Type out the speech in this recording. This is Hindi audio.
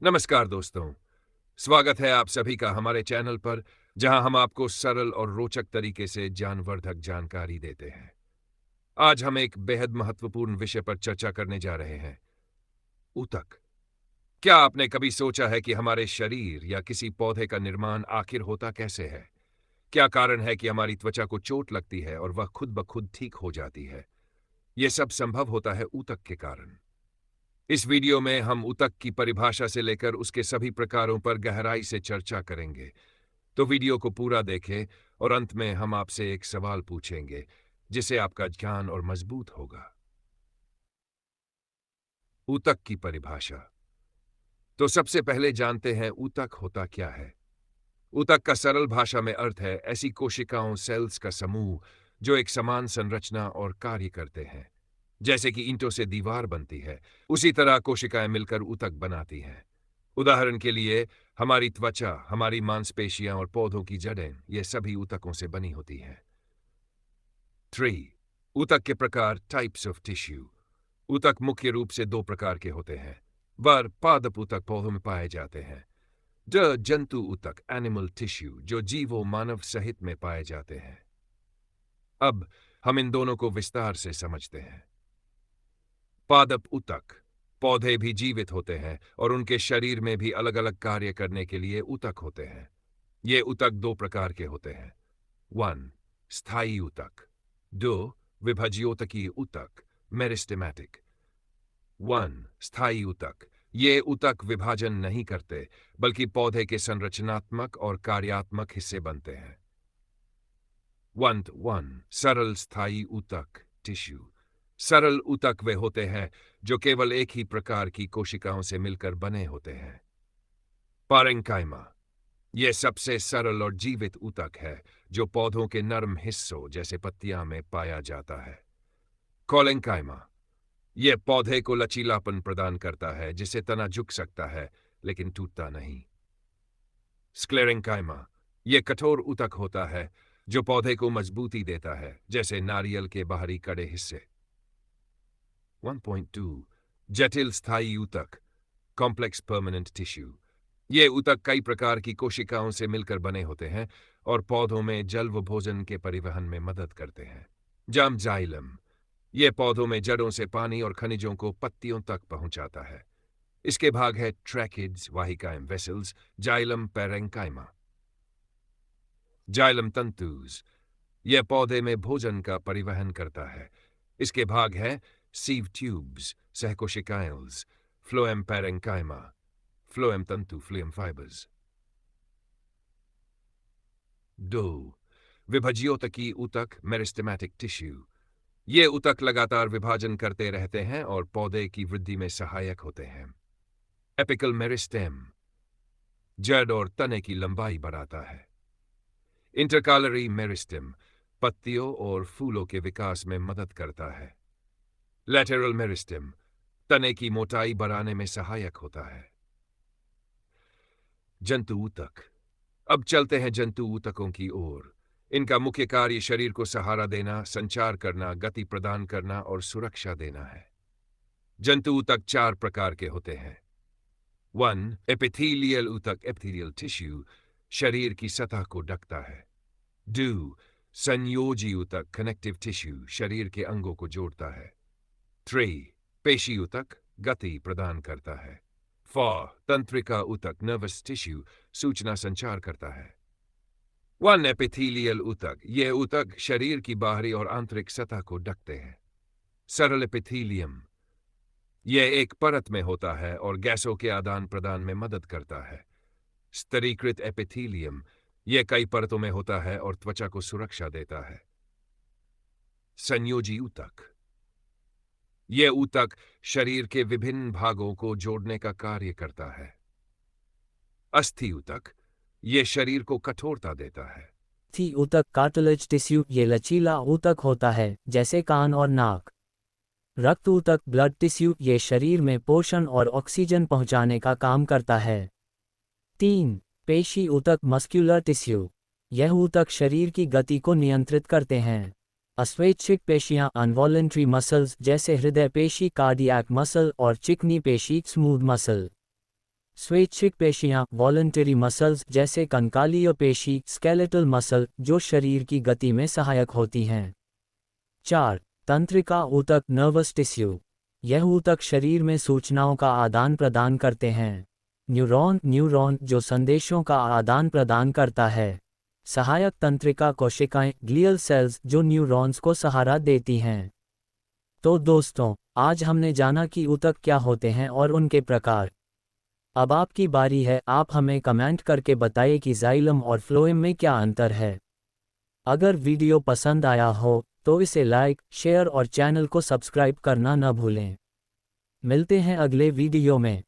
नमस्कार दोस्तों, स्वागत है आप सभी का हमारे चैनल पर, जहां हम आपको सरल और रोचक तरीके से ज्ञानवर्धक जानकारी देते हैं। आज हम एक बेहद महत्वपूर्ण विषय पर चर्चा करने जा रहे हैं, ऊतक। क्या आपने कभी सोचा है कि हमारे शरीर या किसी पौधे का निर्माण आखिर होता कैसे है? क्या कारण है कि हमारी त्वचा को चोट लगती है और वह खुद ब खुद ठीक हो जाती है? यह सब संभव होता है ऊतक के कारण। इस वीडियो में हम ऊतक की परिभाषा से लेकर उसके सभी प्रकारों पर गहराई से चर्चा करेंगे। तो वीडियो को पूरा देखें और अंत में हम आपसे एक सवाल पूछेंगे, जिससे आपका ज्ञान और मजबूत होगा। ऊतक की परिभाषा। तो सबसे पहले जानते हैं ऊतक होता क्या है। ऊतक का सरल भाषा में अर्थ है ऐसी कोशिकाओं सेल्स का समूह जो एक समान संरचना और कार्य करते हैं। जैसे कि ईंटों से दीवार बनती है, उसी तरह कोशिकाएं मिलकर ऊतक बनाती हैं। उदाहरण के लिए हमारी त्वचा, हमारी मांसपेशियां और पौधों की जड़ें, ये सभी ऊतकों से बनी होती हैं। 3. ऊतक के प्रकार, टाइप्स ऑफ टिश्यू। ऊतक मुख्य रूप से दो प्रकार के होते हैं। वर पादप ऊतक पौधों में पाए जाते हैं। जंतु ऊतक एनिमल टिश्यू जो जीवों मानव सहित में पाए जाते हैं। अब हम इन दोनों को विस्तार से समझते हैं। पादप ऊतक। पौधे भी जीवित होते हैं और उनके शरीर में भी अलग अलग कार्य करने के लिए ऊतक होते हैं। ये ऊतक दो प्रकार के होते हैं। 1. स्थायी ऊतक। 2. विभज्योतकीय ऊतक मेरिस्टेमेटिक। 1. स्थायी ऊतक। ये ऊतक विभाजन नहीं करते, बल्कि पौधे के संरचनात्मक और कार्यात्मक हिस्से बनते हैं। 1. सरल स्थायी ऊतक टिश्यू। सरल ऊतक वे होते हैं जो केवल एक ही प्रकार की कोशिकाओं से मिलकर बने होते हैं। पारेंकाइमा। यह सबसे सरल और जीवित ऊतक है जो पौधों के नरम हिस्सों जैसे पत्तियां में पाया जाता है। कोलेंकाइमा। यह पौधे को लचीलापन प्रदान करता है जिससे तना झुक सकता है लेकिन टूटता नहीं। स्क्लेरेंकाइमा। यह कठोर ऊतक होता है जो पौधे को मजबूती देता है, जैसे नारियल के बाहरी कड़े हिस्से। 1.2. जटिल स्थायी ऊतक कॉम्प्लेक्स परमानेंट टिश्यू। ये ऊतक कई प्रकार की कोशिकाओं से मिलकर बने होते हैं और पौधों में जल व भोजन के परिवहन में मदद करते हैं। जाइलम। ये पौधों में जड़ों से पानी और खनिजों को पत्तियों तक पहुंचाता है। इसके भाग है ट्रैकिड्स वाहिकाएं वेसल्स, जाइलम पैरेंकाइमा। जाइलम तंतुज। यह पौधे में भोजन का परिवहन करता है। इसके भाग है सीव ट्यूब्स, सहकोशिकाएल्स, फ्लोएम पैरेंकाइमा, फ्लोएम तंतु, फ्लोएम फाइबर्स। 2. विभज्योतकीय ऊतक मेरिस्टेमेटिक टिश्यू। ये ऊतक लगातार विभाजन करते रहते हैं और पौधे की वृद्धि में सहायक होते हैं। Apical meristem. जड़ और तने की लंबाई बढ़ाता है। इंटरकालरी मेरिस्टेम। पत्तियों और फूलों के विकास में मदद करता है। लैटेरल मेरिस्टेम। तने की मोटाई बढ़ाने में सहायक होता है। जंतु ऊतक। अब चलते हैं जंतु ऊतकों की ओर। इनका मुख्य कार्य शरीर को सहारा देना, संचार करना, गति प्रदान करना और सुरक्षा देना है। जंतु ऊतक चार प्रकार के होते हैं। 1. एपिथेलियल ऊतक एपिथेलियल टिश्यू शरीर की सतह को ढकता है। 2. संयोजी ऊतक कनेक्टिव टिश्यू शरीर के अंगों को जोड़ता है। 3. पेशी ऊतक गति प्रदान करता है। 4. तंत्रिका ऊतक नर्वस टिश्यू सूचना संचार करता है। 1. एपिथेलियल ऊतक। ये ऊतक शरीर की बाहरी और आंतरिक सतह को ढकते हैं। सरल एपिथेलियम। यह एक परत में होता है और गैसों के आदान प्रदान में मदद करता है। स्तरीकृत एपिथेलियम। यह कई परतों में होता है और त्वचा को सुरक्षा देता है। संयोजी ऊतक। यह ऊतक शरीर के विभिन्न भागों को जोड़ने का कार्य करता है। अस्थि ऊतक। यह शरीर को कठोरता देता है। अस्थि ऊतक कार्टिलेज टिश्यू ये लचीला ऊतक होता है जैसे कान और नाक। रक्त ऊतक ब्लड टिश्यू ये शरीर में पोषण और ऑक्सीजन पहुंचाने का काम करता है। 3. पेशी ऊतक मस्क्यूलर टिश्यू। यह ऊतक शरीर की गति को नियंत्रित करते हैं। अस्वैच्छिक पेशियां अनवॉलेंट्री मसल्स जैसे हृदय पेशी कार्डियक मसल और चिकनी पेशी स्मूथ मसल। स्वैच्छिक पेशियां वॉलंटरी मसल्स जैसे कंकालीय पेशी स्केलेटल मसल जो शरीर की गति में सहायक होती हैं। 4. तंत्रिका ऊतक नर्वस टिश्यू। यह ऊतक शरीर में सूचनाओं का आदान प्रदान करते हैं। न्यूरॉन जो संदेशों का आदान प्रदान करता है। सहायक तंत्रिका कोशिकाएं ग्लियल सेल्स जो न्यूरॉन्स को सहारा देती हैं। तो दोस्तों, आज हमने जाना कि ऊतक क्या होते हैं और उनके प्रकार। अब आपकी बारी है, आप हमें कमेंट करके बताइए कि जाइलम और फ्लोएम में क्या अंतर है। अगर वीडियो पसंद आया हो तो इसे लाइक, शेयर और चैनल को सब्सक्राइब करना न भूलें। मिलते हैं अगले वीडियो में।